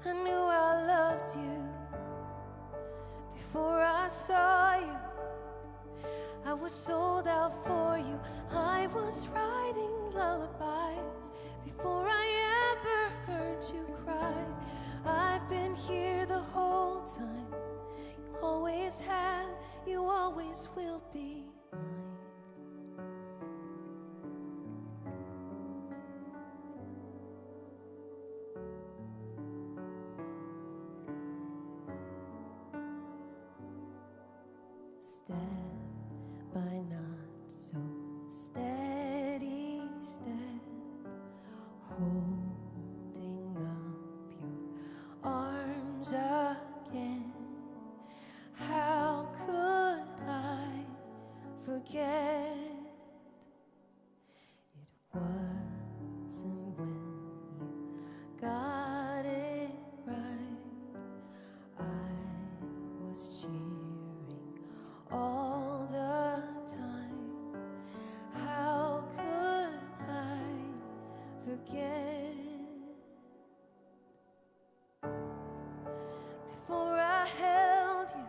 I knew I loved you before I saw you. I was sold out for you. I was writing lullabies before I ever heard you cry. I've been here the whole time. You always have, you always will be mine. Step by not so steady step, holding up your arms again. How could I forget? It wasn't when you got it right. I was cheering all the time. How could I forget? Before I held you,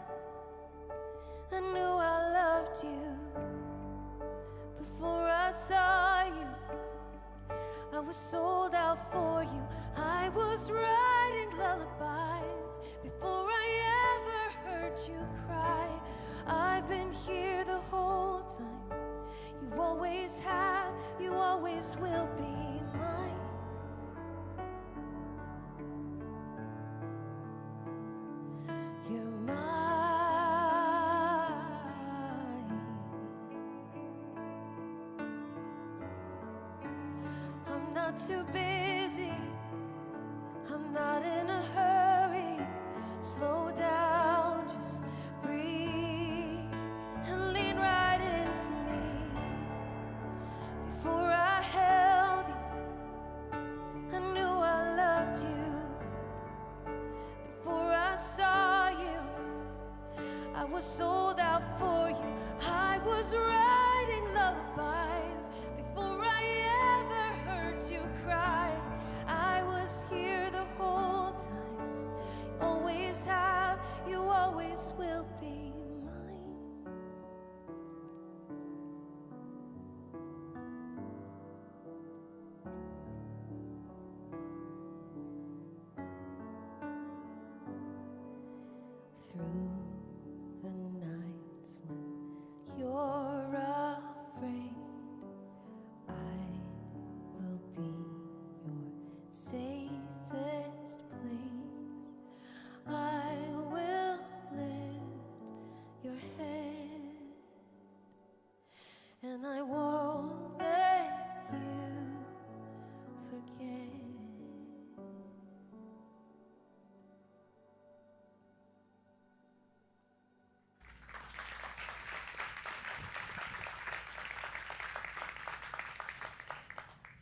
I knew I loved you. Before I saw you, I was sold out for you. I was writing lullabies before I ever heard you cry. I've been here the whole time. You always have, you always will be mine. You're mine. I'm not too busy. I'm not in a hurry. Slow down, just breathe and lean right into me. Before I held you, I knew I loved you. Before I saw you, I was sold out for you. I was writing lullabies before I ever heard you cry. I was here the whole time. You always have, you always will be mine. Through the nights when you're afraid, I will be your safest place. I will lift your head, and I won't let you forget.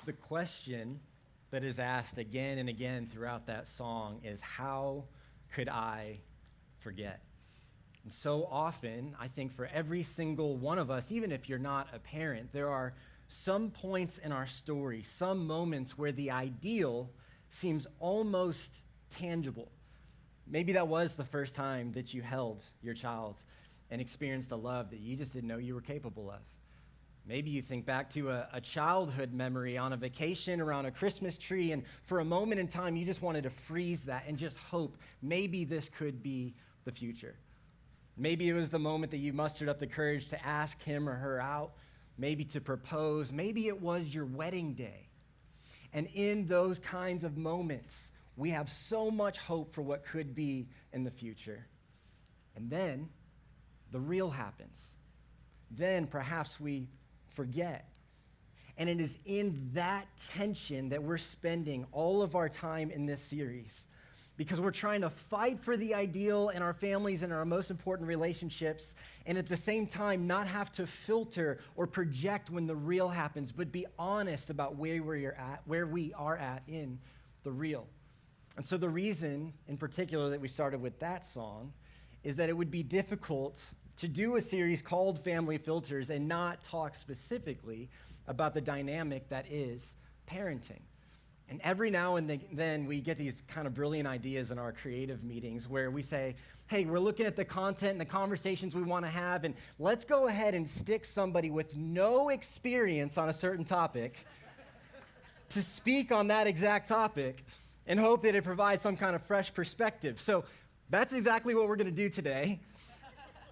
The question that is asked again and again throughout that song is, how could I forget? And so often, I think for every single one of us, even if you're not a parent, there are some points in our story, some moments where the ideal seems almost tangible. Maybe that was the first time that you held your child and experienced a love that you just didn't know you were capable of. Maybe you think back to a childhood memory on a vacation around a Christmas tree, and for a moment in time, you just wanted to freeze that and just hope maybe this could be the future. Maybe it was the moment that you mustered up the courage to ask him or her out, maybe to propose. Maybe it was your wedding day. And in those kinds of moments, we have so much hope for what could be in the future. And then the real happens. Then perhaps we forget. And it is in that tension that we're spending all of our time in this series, because we're trying to fight for the ideal in our families and our most important relationships, and at the same time not have to filter or project when the real happens, but be honest about where we are at in the real. And so the reason in particular that we started with that song is that it would be difficult to do a series called Family Filters and not talk specifically about the dynamic that is parenting. And every now and then we get these kind of brilliant ideas in our creative meetings where we say, hey, we're looking at the content and the conversations we want to have, and let's go ahead and stick somebody with no experience on a certain topic to speak on that exact topic and hope that it provides some kind of fresh perspective. So that's exactly what we're going to do today.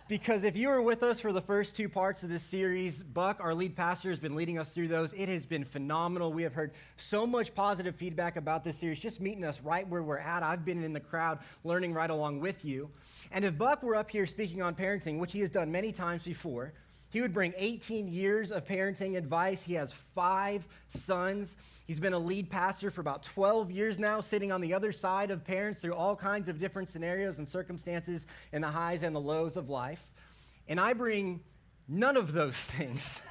Because if you were with us for the first two parts of this series, Buck, our lead pastor, has been leading us through those. It has been phenomenal. We have heard so much positive feedback about this series, just meeting us right where we're at. I've been in the crowd learning right along with you. And if Buck were up here speaking on parenting, which he has done many times before, he would bring 18 years of parenting advice. He has 5 sons. He's been a lead pastor for about 12 years now, sitting on the other side of parents through all kinds of different scenarios and circumstances and the highs and the lows of life. And I bring none of those things.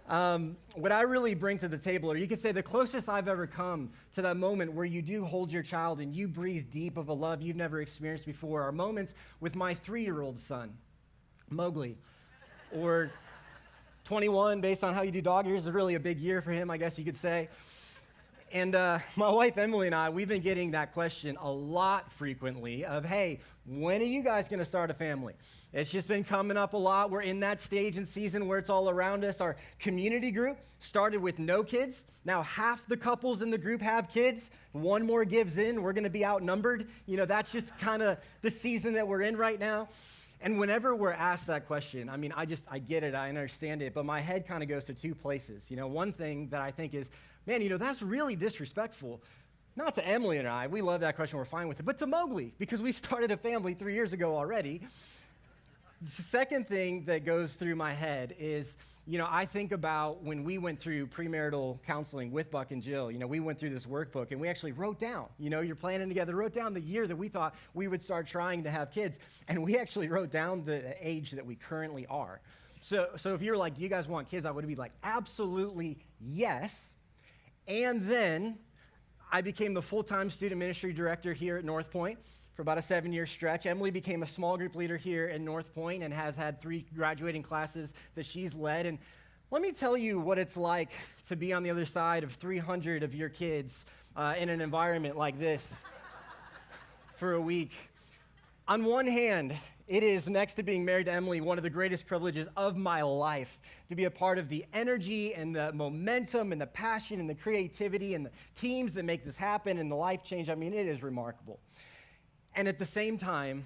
What I really bring to the table, or you could say the closest I've ever come to that moment where you do hold your child and you breathe deep of a love you've never experienced before, are moments with my 3-year-old son, Mowgli. Or 21, based on how you do dog years, is really a big year for him, I guess you could say. And my wife, Emily, and I, we've been getting that question a lot frequently of, hey, when are you guys going to start a family? It's just been coming up a lot. We're in that stage and season where it's all around us. Our community group started with no kids. Now half the couples in the group have kids. One more gives in. We're going to be outnumbered. You know, that's just kind of the season that we're in right now. And whenever we're asked that question, I mean, I get it, I understand it, but my head kind of goes to 2 places. You know, one thing that I think is, man, you know, that's really disrespectful. Not to Emily and I, we love that question, we're fine with it, but to Mowgli, because we started a family 3 years ago already. The second thing that goes through my head is, you know, I think about when we went through premarital counseling with Buck and Jill. You know, we went through this workbook and we actually wrote down, you know, you're planning together, wrote down the year that we thought we would start trying to have kids. And we actually wrote down the age that we currently are. So if you're like, do you guys want kids? I would be like, absolutely yes. And then I became the full-time student ministry director here at Northpoint for about a 7-year stretch. Emily became a small group leader here at Northpoint and has had 3 graduating classes that she's led. And let me tell you what it's like to be on the other side of 300 of your kids in an environment like this for a week. On one hand, it is, next to being married to Emily, one of the greatest privileges of my life to be a part of the energy and the momentum and the passion and the creativity and the teams that make this happen and the life change. I mean, it is remarkable. And at the same time,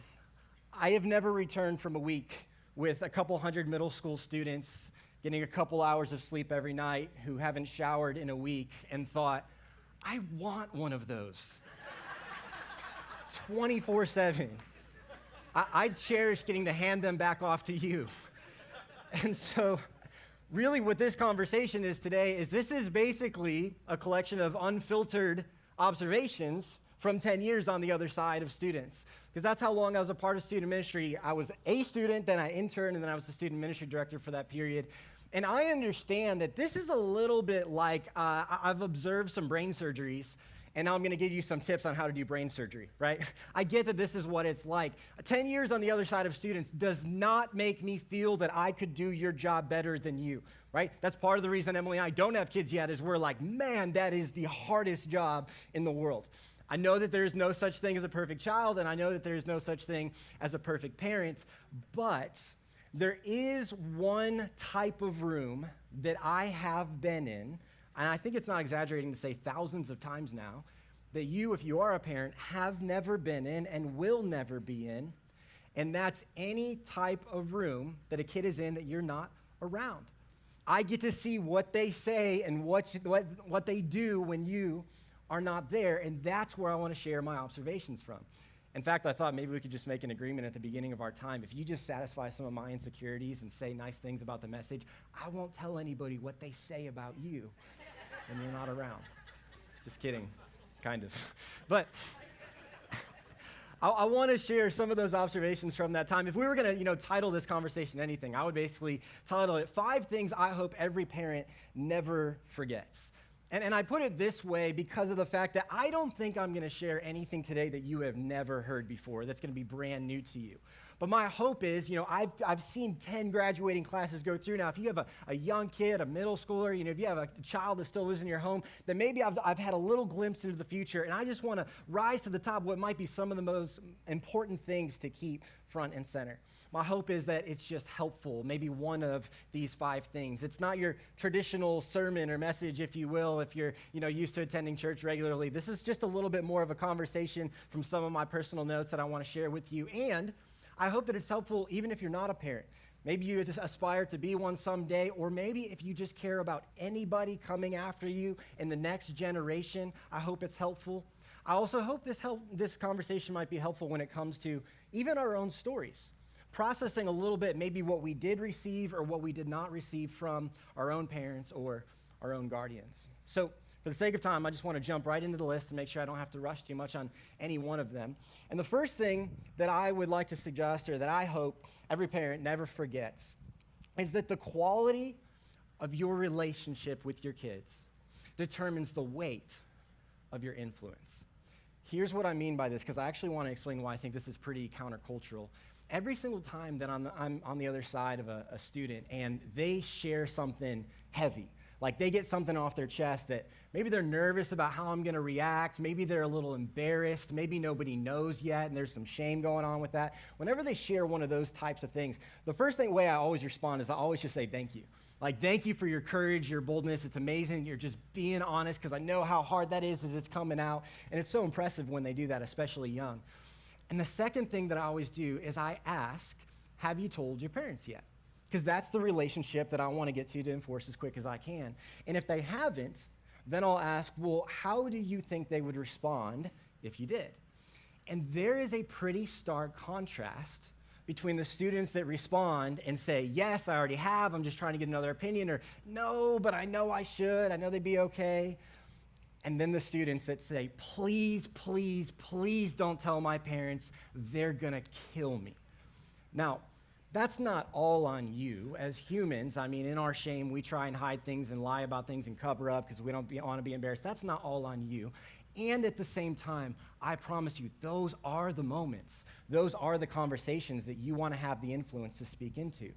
I have never returned from a week with a couple hundred middle school students getting a couple hours of sleep every night who haven't showered in a week and thought, I want one of those 24/7. I cherish getting to hand them back off to you. And so really what this conversation is today is this is basically a collection of unfiltered observations from 10 years on the other side of students. Because that's how long I was a part of student ministry. I was a student, then I interned, and then I was the student ministry director for that period. And I understand that this is a little bit like I've observed some brain surgeries, and now I'm going to give you some tips on how to do brain surgery, right? I get that this is what it's like. 10 years on the other side of students does not make me feel that I could do your job better than you, right? That's part of the reason Emily and I don't have kids yet is we're like, man, that is the hardest job in the world. I know that there is no such thing as a perfect child, and I know that there is no such thing as a perfect parent, but there is one type of room that I have been in, and I think it's not exaggerating to say thousands of times now, that you, if you are a parent, have never been in and will never be in, and that's any type of room that a kid is in that you're not around. I get to see what they say and what they do when you are not there, and that's where I want to share my observations from. In fact, I thought maybe we could just make an agreement at the beginning of our time. If you just satisfy some of my insecurities and say nice things about the message, I won't tell anybody what they say about you when you're not around. Just kidding, kind of. But I want to share some of those observations from that time. If we were going to, title this conversation anything, I would basically title it 5 Things I Hope Every Parent Never Forgets. And I put it this way because of the fact that I don't think I'm going to share anything today that you have never heard before that's going to be brand new to you. But my hope is, I've seen 10 graduating classes go through now. If you have a young kid, a middle schooler, if you have a child that still lives in your home, then maybe I've had a little glimpse into the future, and I just want to rise to the top of what might be some of the most important things to keep front and center. My hope is that it's just helpful, maybe one of these 5 things. It's not your traditional sermon or message, if you will, if you're used to attending church regularly. This is just a little bit more of a conversation from some of my personal notes that I want to share with you. And I hope that it's helpful even if you're not a parent. Maybe you just aspire to be one someday, or maybe if you just care about anybody coming after you in the next generation, I hope it's helpful. I also hope this conversation might be helpful when it comes to even our own stories. Processing a little bit maybe what we did receive or what we did not receive from our own parents or our own guardians. So for the sake of time, I just want to jump right into the list and make sure I don't have to rush too much on any one of them. And the first thing that I would like to suggest, or that I hope every parent never forgets, is that the quality of your relationship with your kids determines the weight of your influence. Here's what I mean by this, because I actually want to explain why I think this is pretty countercultural. Every single time that I'm on the other side of a student and they share something heavy, like they get something off their chest that maybe they're nervous about how I'm going to react, maybe they're a little embarrassed, maybe nobody knows yet and there's some shame going on with that. Whenever they share one of those types of things, the first way I always respond is I always just say thank you. Like, thank you for your courage, your boldness. It's amazing. You're just being honest, because I know how hard that is as it's coming out. And it's so impressive when they do that, especially young. And the second thing that I always do is I ask, have you told your parents yet? Because that's the relationship that I want to get to enforce as quick as I can. And if they haven't, then I'll ask, well, how do you think they would respond if you did? And there is a pretty stark contrast between the students that respond and say, yes, I already have, I'm just trying to get another opinion, or no, but I know I should, I know they'd be okay. And then the students that say, please, please, please don't tell my parents, they're going to kill me. Now, that's not all on you. As humans, in our shame, we try and hide things and lie about things and cover up because we don't want to be embarrassed. That's not all on you. And at the same time, I promise you, those are the moments. Those are the conversations that you want to have the influence to speak into.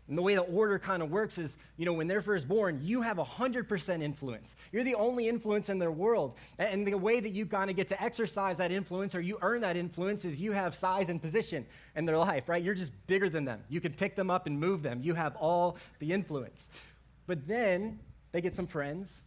And the way the order kind of works is, when they're first born, you have 100% influence. You're the only influence in their world. And the way that you kind of get to exercise that influence, or you earn that influence, is you have size and position in their life, right? You're just bigger than them. You can pick them up and move them. You have all the influence. But then they get some friends,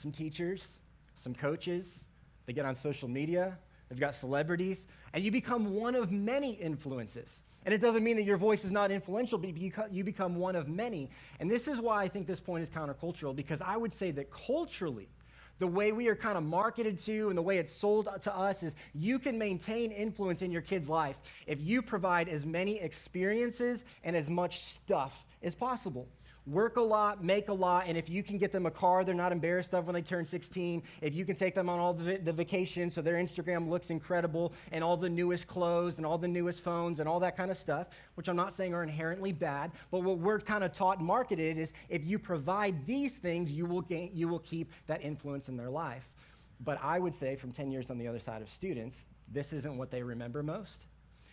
some teachers, some coaches. They get on social media. They've got celebrities. And you become one of many influences. And it doesn't mean that your voice is not influential, but you become one of many. And this is why I think this point is countercultural, because I would say that culturally, the way we are kind of marketed to and the way it's sold to us is you can maintain influence in your kid's life if you provide as many experiences and as much stuff as possible. Work a lot, make a lot, and if you can get them a car they're not embarrassed of when they turn 16, if you can take them on all the vacations so their Instagram looks incredible, and all the newest clothes and all the newest phones and all that kind of stuff, which I'm not saying are inherently bad, but what we're kind of taught and marketed is if you provide these things, you will keep that influence in their life. But I would say from 10 years on the other side of students, this isn't what they remember most,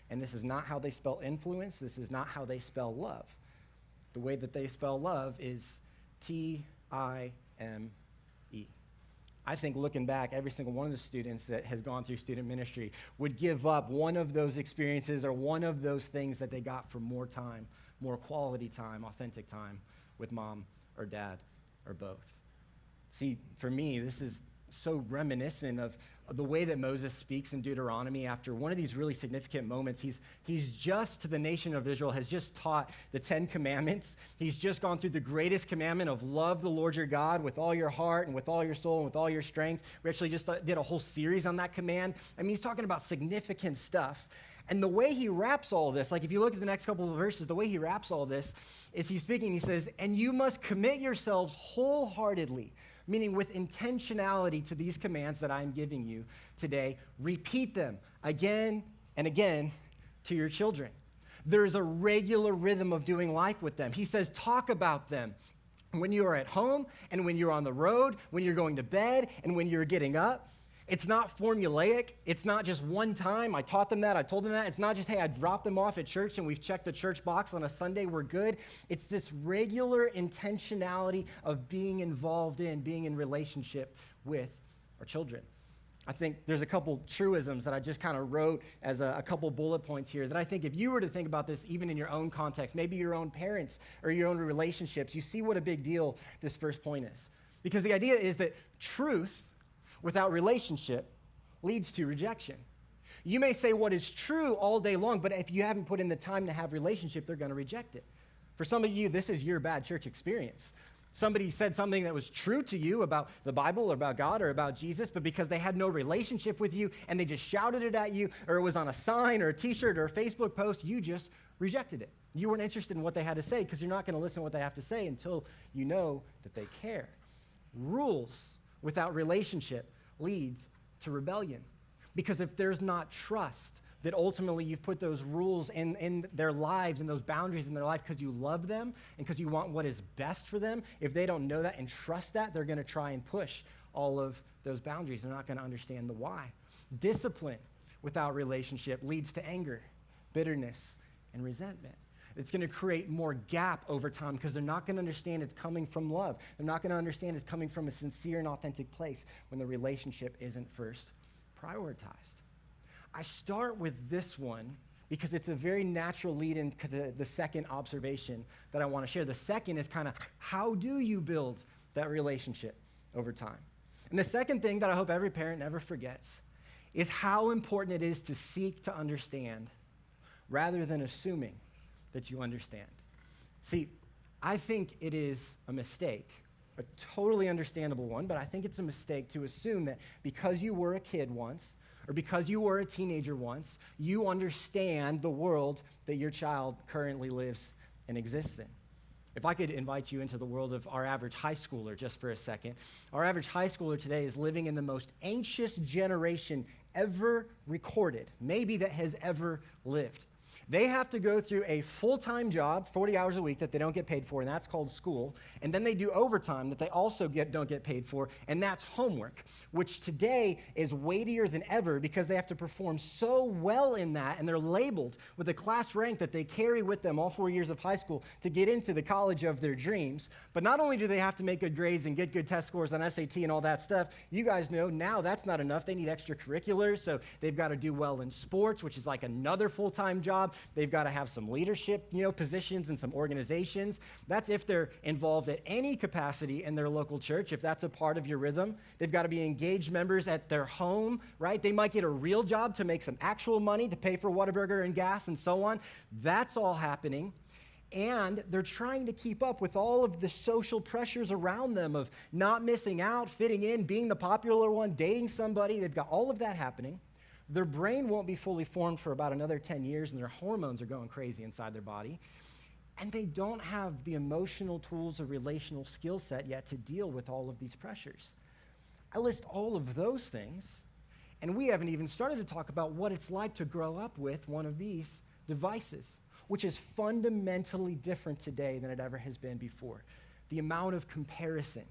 and this is not how they spell influence, this is not how they spell love. The way that they spell love is Time. I think looking back, every single one of the students that has gone through student ministry would give up one of those experiences or one of those things that they got for more time, more quality time, authentic time with mom or dad or both. See, for me, this is so reminiscent of the way that Moses speaks in Deuteronomy after one of these really significant moments. He's just, to the nation of Israel, has just taught the 10 commandments. He's just gone through the greatest commandment of love the Lord your God with all your heart and with all your soul and with all your strength. We actually just did a whole series on that command. He's talking about significant stuff. And the way he wraps all this, like if you look at the next couple of verses, the way he wraps all this is he's speaking, he says, and you must commit yourselves wholeheartedly, meaning with intentionality, to these commands that I'm giving you today. Repeat them again and again to your children. There's a regular rhythm of doing life with them. He says, talk about them. When you are at home and when you're on the road, when you're going to bed and when you're getting up. It's not formulaic. It's not just one time. I taught them that. I told them that. It's not just, hey, I dropped them off at church and we've checked the church box on a Sunday. We're good. It's this regular intentionality of being involved in, being in relationship with our children. I think there's a couple truisms that I just kind of wrote as a couple bullet points here that I think if you were to think about this even in your own context, maybe your own parents or your own relationships, you see what a big deal this first point is. Because the idea is that truth without relationship leads to rejection. You may say what is true all day long, but if you haven't put in the time to have relationship, they're going to reject it. For some of you, this is your bad church experience. Somebody said something that was true to you about the Bible or about God or about Jesus, but because they had no relationship with you and they just shouted it at you, or it was on a sign or a t-shirt or a Facebook post, you just rejected it. You weren't interested in what they had to say because you're not going to listen to what they have to say until you know that they care. Rules without relationship leads to rebellion. Because if there's not trust, that ultimately you've put those rules in their lives and those boundaries in their life because you love them and because you want what is best for them. If they don't know that and trust that, they're going to try and push all of those boundaries. They're not going to understand the why. Discipline without relationship leads to anger, bitterness, and resentment. It's going to create more gap over time because they're not going to understand it's coming from love. They're not going to understand it's coming from a sincere and authentic place when the relationship isn't first prioritized. I start with this one because it's a very natural lead into the second observation that I want to share. The second is kind of how do you build that relationship over time? And the second thing that I hope every parent never forgets is how important it is to seek to understand rather than assuming that you understand. See, I think it is a mistake, a totally understandable one, but I think it's a mistake to assume that because you were a kid once, or because you were a teenager once, you understand the world that your child currently lives and exists in. If I could invite you into the world of our average high schooler just for a second. Our average high schooler today is living in the most anxious generation ever recorded, maybe that has ever lived. They have to go through a full-time job, 40 hours a week, that they don't get paid for, and that's called school. And then they do overtime that they also don't get paid for, and that's homework, which today is weightier than ever because they have to perform so well in that, and they're labeled with a class rank that they carry with them all 4 years of high school to get into the college of their dreams. But not only do they have to make good grades and get good test scores on SAT and all that stuff, you guys know now that's not enough. They need extracurriculars, so they've got to do well in sports, which is like another full-time job. They've got to have some leadership, positions in some organizations. That's if they're involved at any capacity in their local church, if that's a part of your rhythm. They've got to be engaged members at their home, right? They might get a real job to make some actual money to pay for Whataburger and gas and so on. That's all happening. And they're trying to keep up with all of the social pressures around them of not missing out, fitting in, being the popular one, dating somebody. They've got all of that happening. Their brain won't be fully formed for about another 10 years, and their hormones are going crazy inside their body. And they don't have the emotional tools or relational skill set yet to deal with all of these pressures. I list all of those things, and we haven't even started to talk about what it's like to grow up with one of these devices, which is fundamentally different today than it ever has been before. The amount of comparison,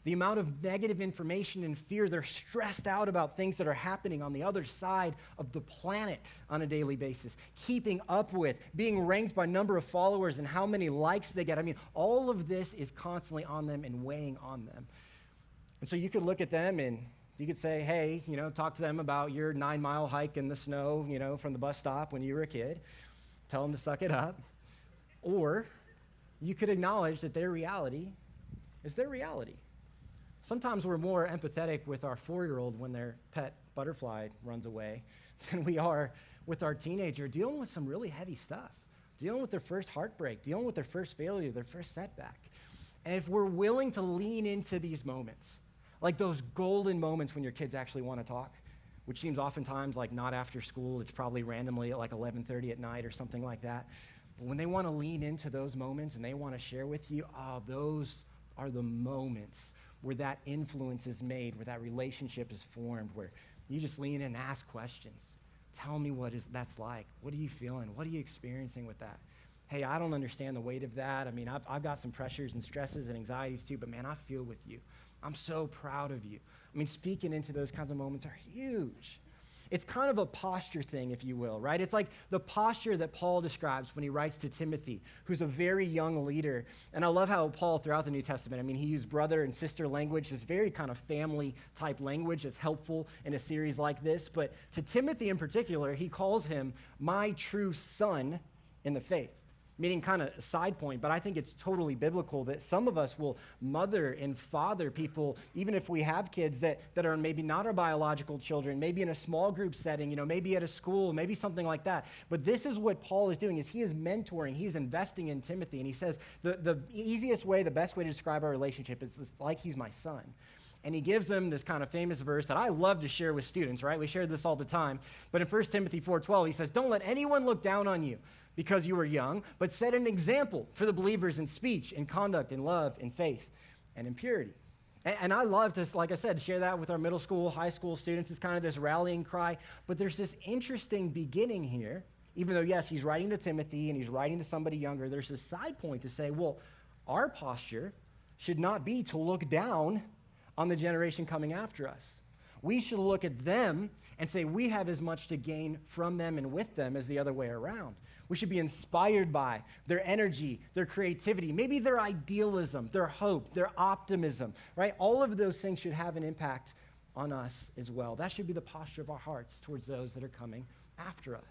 the amount of negative information and fear. They're stressed out about things that are happening on the other side of the planet on a daily basis, keeping up with, being ranked by number of followers and how many likes they get. I mean, all of this is constantly on them and weighing on them. And so you could look at them and you could say, hey, talk to them about your 9-mile hike in the snow, from the bus stop when you were a kid. Tell them to suck it up. Or you could acknowledge that their reality is their reality. Sometimes we're more empathetic with our 4-year-old when their pet butterfly runs away than we are with our teenager dealing with some really heavy stuff, dealing with their first heartbreak, dealing with their first failure, their first setback. And if we're willing to lean into these moments, like those golden moments when your kids actually want to talk, which seems oftentimes like not after school, it's probably randomly at like 11:30 at night or something like that. But when they want to lean into those moments and they want to share with you, those are the moments where that influence is made, where that relationship is formed, where you just lean in and ask questions. Tell me what that's like. What are you feeling? What are you experiencing with that? hey, I don't understand the weight of that. I mean, I've got some pressures and stresses and anxieties too, but man, I feel with you. I'm so proud of you. I mean, speaking into those kinds of moments are huge. It's kind of a posture thing, if you will, right? It's like the posture that Paul describes when he writes to Timothy, who's a very young leader. And I love how Paul, throughout the New Testament, I mean, he used brother and sister language, this very kind of family-type language that's helpful in a series like this. But to Timothy in particular, he calls him my true son in the faith. Meaning kind of a side point, but I think it's totally biblical that some of us will mother and father people, even if we have kids that are maybe not our biological children, maybe in a small group setting, maybe at a school, maybe something like that. But this is what Paul is doing, is he is mentoring, he's investing in Timothy, and he says the easiest way, the best way to describe our relationship is like he's my son. And he gives them this kind of famous verse that I love to share with students, right? We share this all the time. But in 1 Timothy 4:12, he says, don't let anyone look down on you because you are young, but set an example for the believers in speech, in conduct, in love, in faith, and in purity. And I love to, like I said, share that with our middle school, high school students. It's kind of this rallying cry. But there's this interesting beginning here, even though, yes, he's writing to Timothy and he's writing to somebody younger. There's this side point to say, well, our posture should not be to look down on the generation coming after us. We should look at them and say we have as much to gain from them and with them as the other way around. We should be inspired by their energy, their creativity, maybe their idealism, their hope, their optimism, right? All of those things should have an impact on us as well. That should be the posture of our hearts towards those that are coming after us.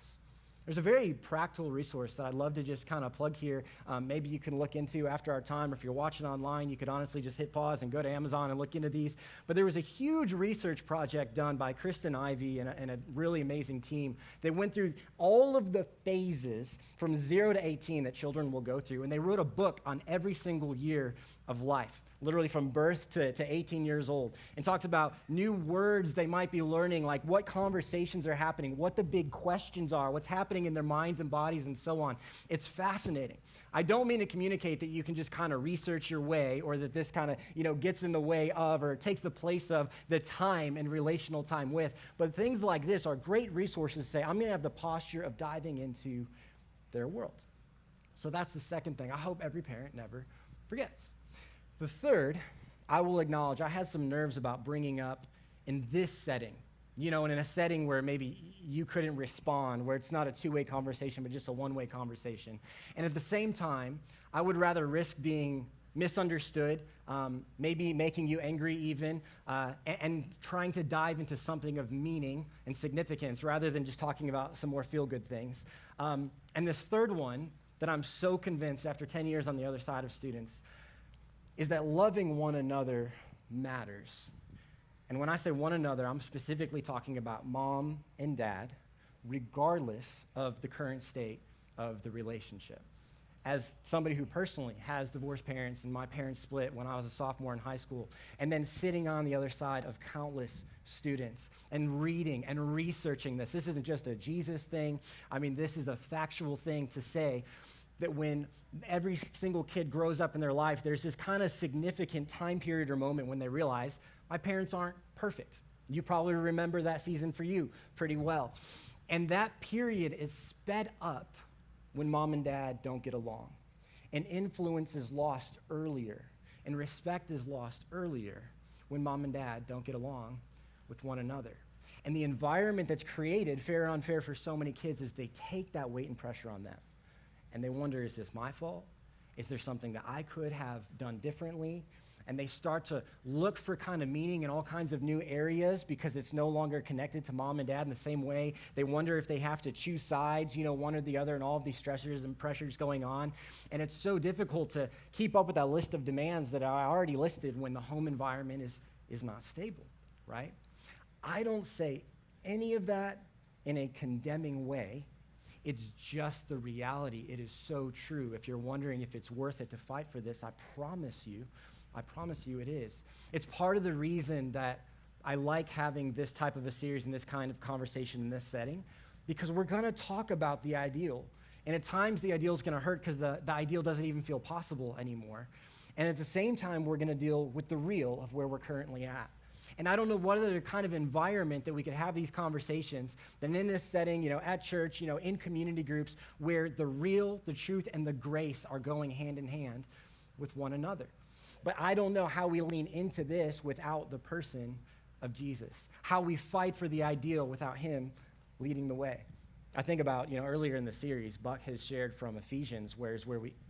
There's a very practical resource that I'd love to just kind of plug here. Maybe you can look into after our time, or if you're watching online, you could honestly just hit pause and go to Amazon and look into these. But there was a huge research project done by Kristen Ivy and a really amazing team. They went through all of the phases from 0 to 18 that children will go through, and they wrote a book on every single year of life, literally from birth to 18 years old, and talks about new words they might be learning, like what conversations are happening, what the big questions are, what's happening in their minds and bodies, and so on. It's fascinating. I don't mean to communicate that you can just kind of research your way, or that this kind of, gets in the way of or takes the place of the time and relational time with, but things like this are great resources to say, I'm going to have the posture of diving into their world. So that's the second thing I hope every parent never forgets. The third, I will acknowledge, I had some nerves about bringing up in this setting, and in a setting where maybe you couldn't respond, where it's not a two-way conversation, but just a one-way conversation. And at the same time, I would rather risk being misunderstood, maybe making you angry even, and trying to dive into something of meaning and significance rather than just talking about some more feel-good things. And this third one that I'm so convinced after 10 years on the other side of students is that loving one another matters. And when I say one another, I'm specifically talking about mom and dad, regardless of the current state of the relationship. As somebody who personally has divorced parents, and my parents split when I was a sophomore in high school, and then sitting on the other side of countless students and reading and researching this isn't just a Jesus thing. I mean, this is a factual thing to say that when every single kid grows up in their life, there's this kind of significant time period or moment when they realize, my parents aren't perfect. You probably remember that season for you pretty well. And that period is sped up when mom and dad don't get along. And influence is lost earlier, and respect is lost earlier when mom and dad don't get along with one another. And the environment that's created, fair or unfair for so many kids, is they take that weight and pressure on them. And they wonder, is this my fault? Is there something that I could have done differently? And they start to look for kind of meaning in all kinds of new areas because it's no longer connected to mom and dad in the same way. They wonder if they have to choose sides, one or the other, and all of these stressors and pressures going on. And it's so difficult to keep up with that list of demands that I already listed when the home environment is not stable, right? I don't say any of that in a condemning way. It's just the reality. It is so true. If you're wondering if it's worth it to fight for this, I promise you it is. It's part of the reason that I like having this type of a series and this kind of conversation in this setting, because we're going to talk about the ideal. And at times the ideal is going to hurt because the ideal doesn't even feel possible anymore. And at the same time, we're going to deal with the real of where we're currently at. And I don't know what other kind of environment that we could have these conversations than in this setting, at church, in community groups where the real, the truth, and the grace are going hand in hand with one another. But I don't know how we lean into this without the person of Jesus, how we fight for the ideal without him leading the way. I think about, earlier in the series, Buck has shared from Ephesians,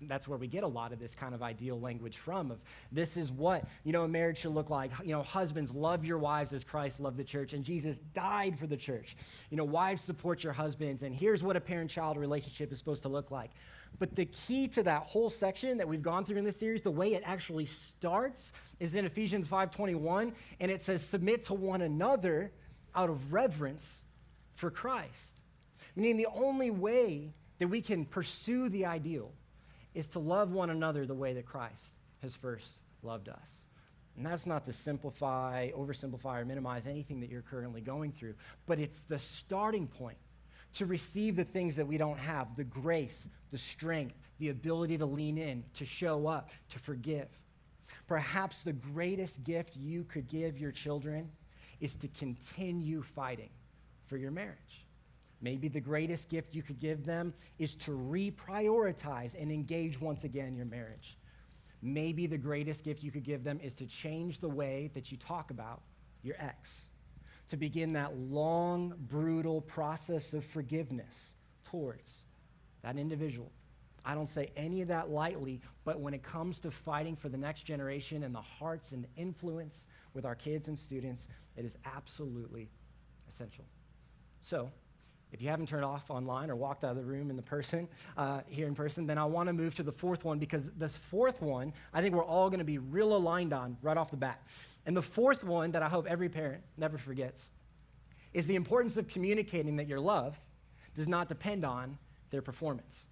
that's where we get a lot of this kind of ideal language from, of this is what, a marriage should look like. Husbands, love your wives as Christ loved the church, and Jesus died for the church. Wives, support your husbands, and here's what a parent-child relationship is supposed to look like. But the key to that whole section that we've gone through in this series, the way it actually starts, is in Ephesians 5:21, and it says, submit to one another out of reverence for Christ. Meaning the only way that we can pursue the ideal is to love one another the way that Christ has first loved us. And that's not to simplify, oversimplify, or minimize anything that you're currently going through, but it's the starting point to receive the things that we don't have, the grace, the strength, the ability to lean in, to show up, to forgive. Perhaps the greatest gift you could give your children is to continue fighting for your marriage. Maybe the greatest gift you could give them is to reprioritize and engage once again your marriage. Maybe the greatest gift you could give them is to change the way that you talk about your ex, to begin that long, brutal process of forgiveness towards that individual. I don't say any of that lightly, but when it comes to fighting for the next generation and the hearts and influence with our kids and students, it is absolutely essential. So, if you haven't turned off online or walked out of the room here in person, then I want to move to the fourth one, because this fourth one, I think we're all going to be real aligned on right off the bat. And the fourth one that I hope every parent never forgets is the importance of communicating that your love does not depend on their performance.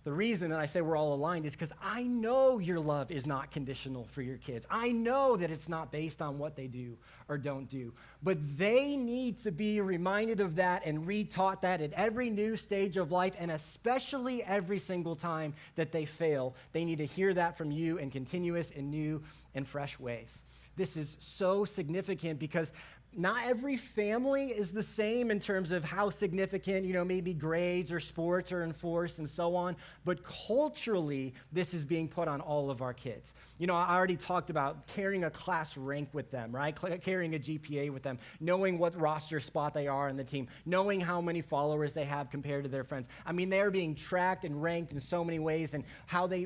The reason that I say we're all aligned is because I know your love is not conditional for your kids. I know that it's not based on what they do or don't do. But they need to be reminded of that and retaught that at every new stage of life, and especially every single time that they fail. They need to hear that from you in continuous and new and fresh ways. This is so significant because not every family is the same in terms of how significant, maybe grades or sports are enforced and so on, but culturally, this is being put on all of our kids. I already talked about carrying a class rank with them, right? Carrying a GPA with them, knowing what roster spot they are in the team, knowing how many followers they have compared to their friends. They are being tracked and ranked in so many ways, and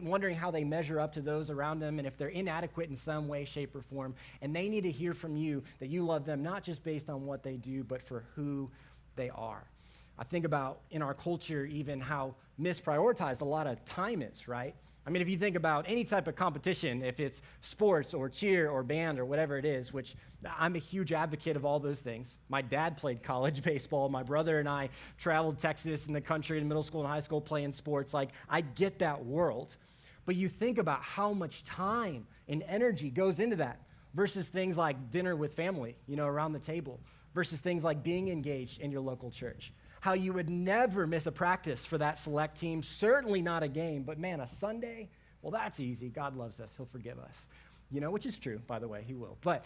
wondering how they measure up to those around them, and if they're inadequate in some way, shape, or form. And they need to hear from you that you love them, not just based on what they do, but for who they are. I think about in our culture even how misprioritized a lot of time is, right? If you think about any type of competition, if it's sports or cheer or band or whatever it is, which I'm a huge advocate of all those things. My dad played college baseball. My brother and I traveled Texas and the country in middle school and high school playing sports. I get that world. But you think about how much time and energy goes into that versus things like dinner with family, around the table, versus things like being engaged in your local church. How you would never miss a practice for that select team, certainly not a game, but man, a Sunday, well, that's easy. God loves us. He'll forgive us, which is true, by the way, he will. But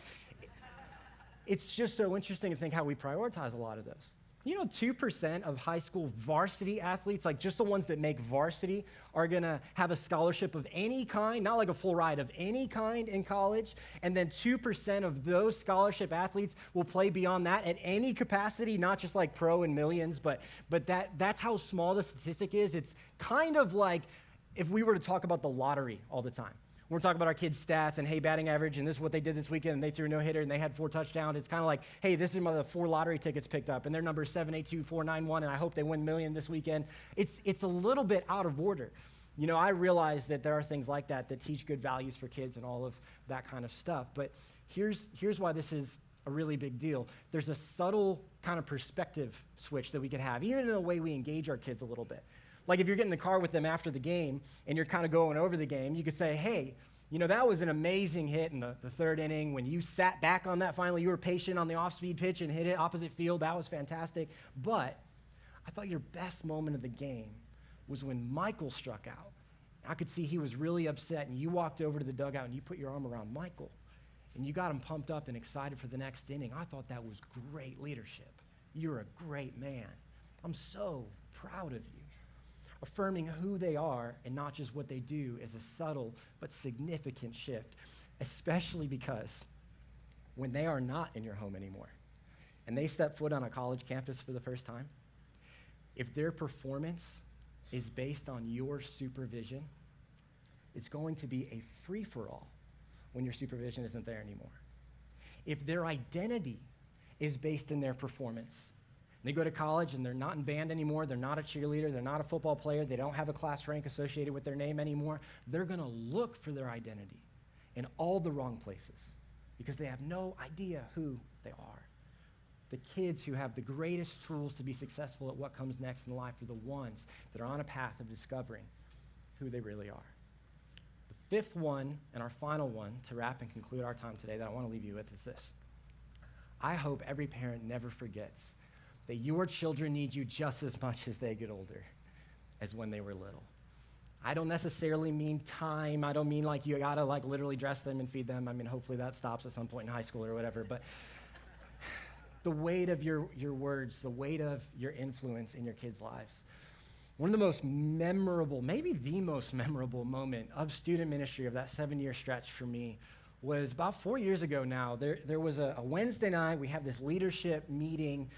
it's just so interesting to think how we prioritize a lot of those. 2% of high school varsity athletes, just the ones that make varsity, are going to have a scholarship of any kind, not like a full ride, of any kind in college. And then 2% of those scholarship athletes will play beyond that at any capacity, not just like pro and millions, but that's how small the statistic is. It's kind of like if we were to talk about the lottery all the time. We're talking about our kids' stats and, hey, batting average, and this is what they did this weekend, and they threw a no-hitter, and they had 4 touchdowns. It's kind of like, hey, this is the 4 lottery tickets picked up, and their number is 782491, and I hope they win $1 million this weekend. It's a little bit out of order. I realize that there are things like that teach good values for kids and all of that kind of stuff, but here's why this is a really big deal. There's a subtle kind of perspective switch that we could have, even in the way we engage our kids a little bit. Like if you're getting in the car with them after the game and you're kind of going over the game, you could say, hey, that was an amazing hit in the third inning. When you sat back on that finally, you were patient on the off-speed pitch and hit it opposite field. That was fantastic. But I thought your best moment of the game was when Michael struck out. I could see he was really upset, and you walked over to the dugout and you put your arm around Michael. and you got them pumped up and excited for the next inning. I thought that was great leadership. You're a great man. I'm so proud of you. Affirming who they are and not just what they do is a subtle but significant shift, especially because when they are not in your home anymore and they step foot on a college campus for the first time, if their performance is based on your supervision, it's going to be a free-for-all when your supervision isn't there anymore. If their identity is based in their performance, they go to college and they're not in band anymore, they're not a cheerleader, they're not a football player, they don't have a class rank associated with their name anymore, they're gonna look for their identity in all the wrong places because they have no idea who they are. The kids who have the greatest tools to be successful at what comes next in life are the ones that are on a path of discovering who they really are. The fifth one, and our final one, to wrap and conclude our time today that I want to leave you with is this. I hope every parent never forgets that your children need you just as much as they get older as when they were little. I don't necessarily mean time. I don't mean like you gotta like literally dress them and feed them. I mean, hopefully that stops at some point in high school or whatever, but the weight of your words, the weight of your influence in your kids' lives. One of the most memorable, maybe the most memorable moment of student ministry of that 7-year stretch for me was about 4 years ago now. There was a Wednesday night, we have this leadership meeting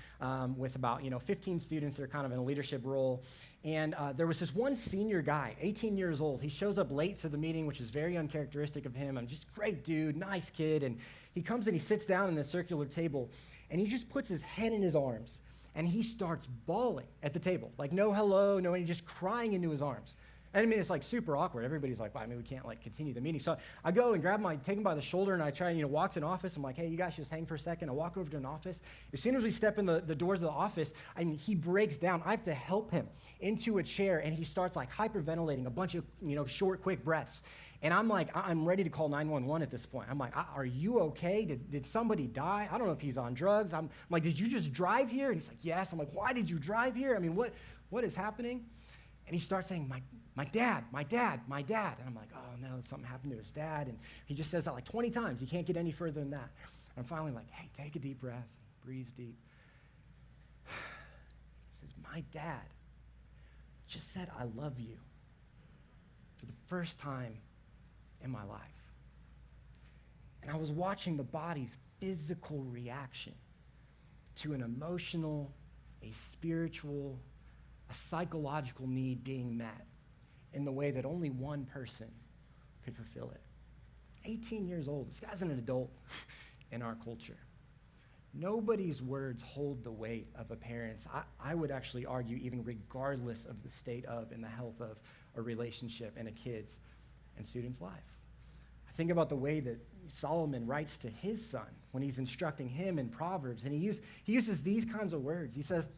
with about 15 students that are kind of in a leadership role. And there was this one senior guy, 18 years old. He shows up late to the meeting, which is very uncharacteristic of him. I'm just great dude, nice kid. And he comes and he sits down in this circular table, and he just puts his head in his arms, and he starts bawling at the table. Like no hello, no, and he's just crying into his arms. And I mean, it's like super awkward. Everybody's like, well, I mean, we can't like continue the meeting. So I go and take him by the shoulder and I try and, walk to an office. I'm like, hey, you guys just hang for a second. I walk over to an office. As soon as we step in the doors of the office, I mean, he breaks down. I have to help him into a chair and he starts like hyperventilating a bunch of, short, quick breaths. And I'm like, I'm ready to call 911 at this point. I'm like, are you okay? Did somebody die? I don't know if he's on drugs. I'm like, did you just drive here? And he's like, yes. I'm like, why did you drive here? I mean, what is happening? And he starts saying, my dad. And I'm like, oh no, something happened to his dad. And he just says that like 20 times. He can't get any further than that. And I'm finally like, hey, take a deep breath, breathe deep. He says, my dad just said, I love you for the first time in my life. And I was watching the body's physical reaction to an emotional, a spiritual, a psychological need being met in the way that only one person could fulfill it. 18 years old, this guy's an adult in our culture. Nobody's words hold the weight of a parent's, I would actually argue, even regardless of the state of and the health of a relationship in a kid's and student's life. I think about the way that Solomon writes to his son when he's instructing him in Proverbs, and he uses these kinds of words. He says,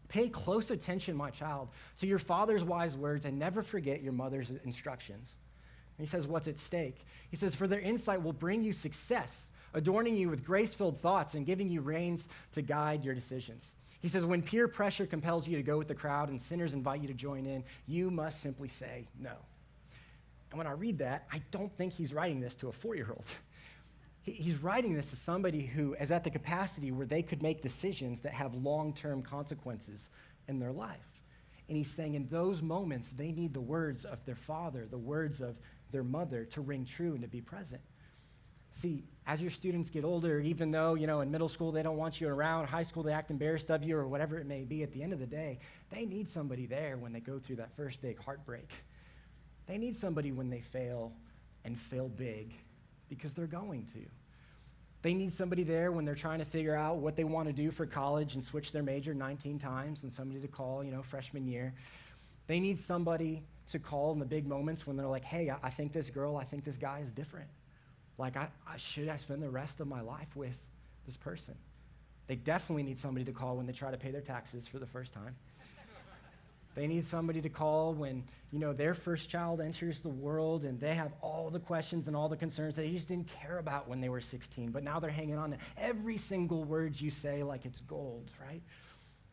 pay close attention, my child, to your father's wise words and never forget your mother's instructions. And he says, what's at stake? He says, for their insight will bring you success, adorning you with grace-filled thoughts and giving you reins to guide your decisions. He says, when peer pressure compels you to go with the crowd and sinners invite you to join in, you must simply say no. And when I read that, I don't think he's writing this to a 4-year-old. He's writing this to somebody who is at the capacity where they could make decisions that have long-term consequences in their life. And he's saying in those moments, they need the words of their father, the words of their mother to ring true and to be present. See, as your students get older, even though, in middle school they don't want you around, high school they act embarrassed of you or whatever it may be, at the end of the day, they need somebody there when they go through that first big heartbreak. They need somebody when they fail and fail big because they're going to. They need somebody there when they're trying to figure out what they want to do for college and switch their major 19 times and somebody to call, freshman year. They need somebody to call in the big moments when they're like, hey, I think this girl, I think this guy is different. Like, I spend the rest of my life with this person? They definitely need somebody to call when they try to pay their taxes for the first time. They need somebody to call when, their first child enters the world and they have all the questions and all the concerns that they just didn't care about when they were 16, but now they're hanging on to every single word you say like it's gold, right?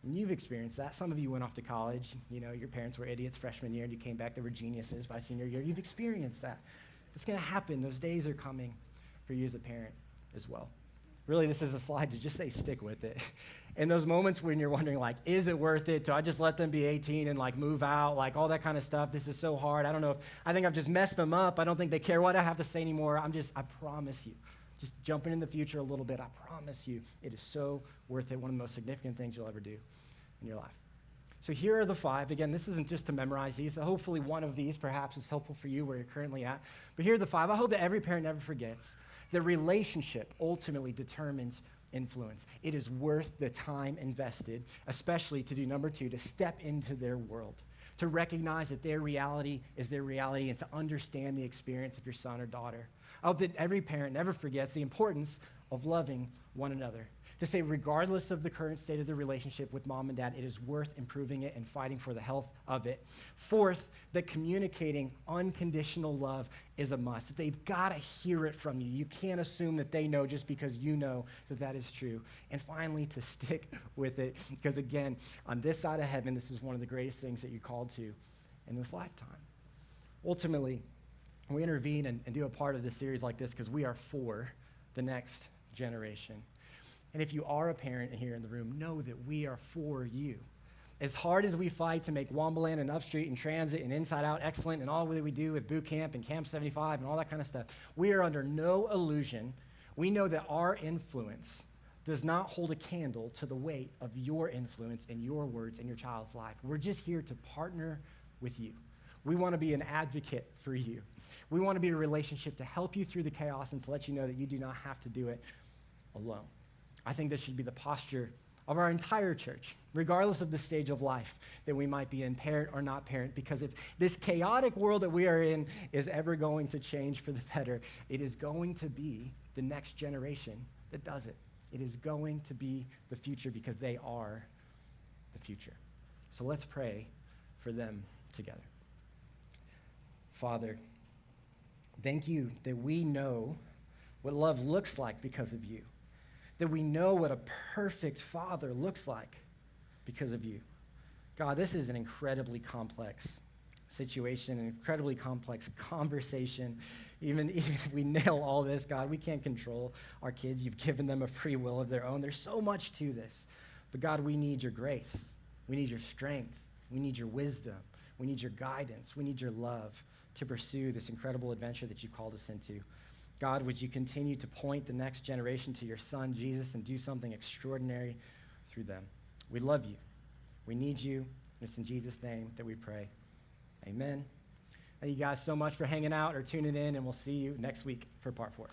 And you've experienced that. Some of you went off to college. Your parents were idiots freshman year and you came back, they were geniuses by senior year. You've experienced that. It's going to happen. Those days are coming. for you as a parent as well. Really, this is a slide to just say stick with it. In those moments when you're wondering, like, is it worth it? Do I just let them be 18 and, like, move out? Like, all that kind of stuff. This is so hard. I don't know if, I think I've just messed them up. I don't think they care what I have to say anymore. I promise you, just jumping in the future a little bit, I promise you, it is so worth it. One of the most significant things you'll ever do in your life. So here are the 5. Again, this isn't just to memorize these. So hopefully one of these perhaps is helpful for you where you're currently at. But here are the 5. I hope that every parent never forgets that relationship ultimately determines influence. It is worth the time invested, especially to do number 2, to step into their world, to recognize that their reality is their reality and to understand the experience of your son or daughter. I hope that every parent never forgets the importance of loving one another. To say, regardless of the current state of the relationship with mom and dad, it is worth improving it and fighting for the health of it. 4th, that communicating unconditional love is a must. That they've got to hear it from you. You can't assume that they know just because you know that that is true. And finally, to stick with it, because again, on this side of heaven, this is one of the greatest things that you're called to in this lifetime. Ultimately, we intervene and do a part of this series like this because we are for the next generation. And if you are a parent here in the room, know that we are for you. As hard as we fight to make Wombaland and Upstreet and Transit and Inside Out excellent and all that we do with Boot Camp and Camp 75 and all that kind of stuff, we are under no illusion. We know that our influence does not hold a candle to the weight of your influence and your words in your child's life. We're just here to partner with you. We want to be an advocate for you. We want to be a relationship to help you through the chaos and to let you know that you do not have to do it alone. I think this should be the posture of our entire church, regardless of the stage of life that we might be in, parent or not parent, because if this chaotic world that we are in is ever going to change for the better, it is going to be the next generation that does it. It is going to be the future because they are the future. So let's pray for them together. Father, thank you that we know what love looks like because of you. That we know what a perfect father looks like because of you. God, this is an incredibly complex situation, an incredibly complex conversation. Even if we nail all this, God, we can't control our kids. You've given them a free will of their own. There's so much to this. But God, we need your grace. We need your strength. We need your wisdom. We need your guidance. We need your love to pursue this incredible adventure that you called us into. God, would you continue to point the next generation to your son, Jesus, and do something extraordinary through them? We love you. We need you. It's in Jesus' name that we pray. Amen. Thank you guys so much for hanging out or tuning in, and we'll see you next week for part 4.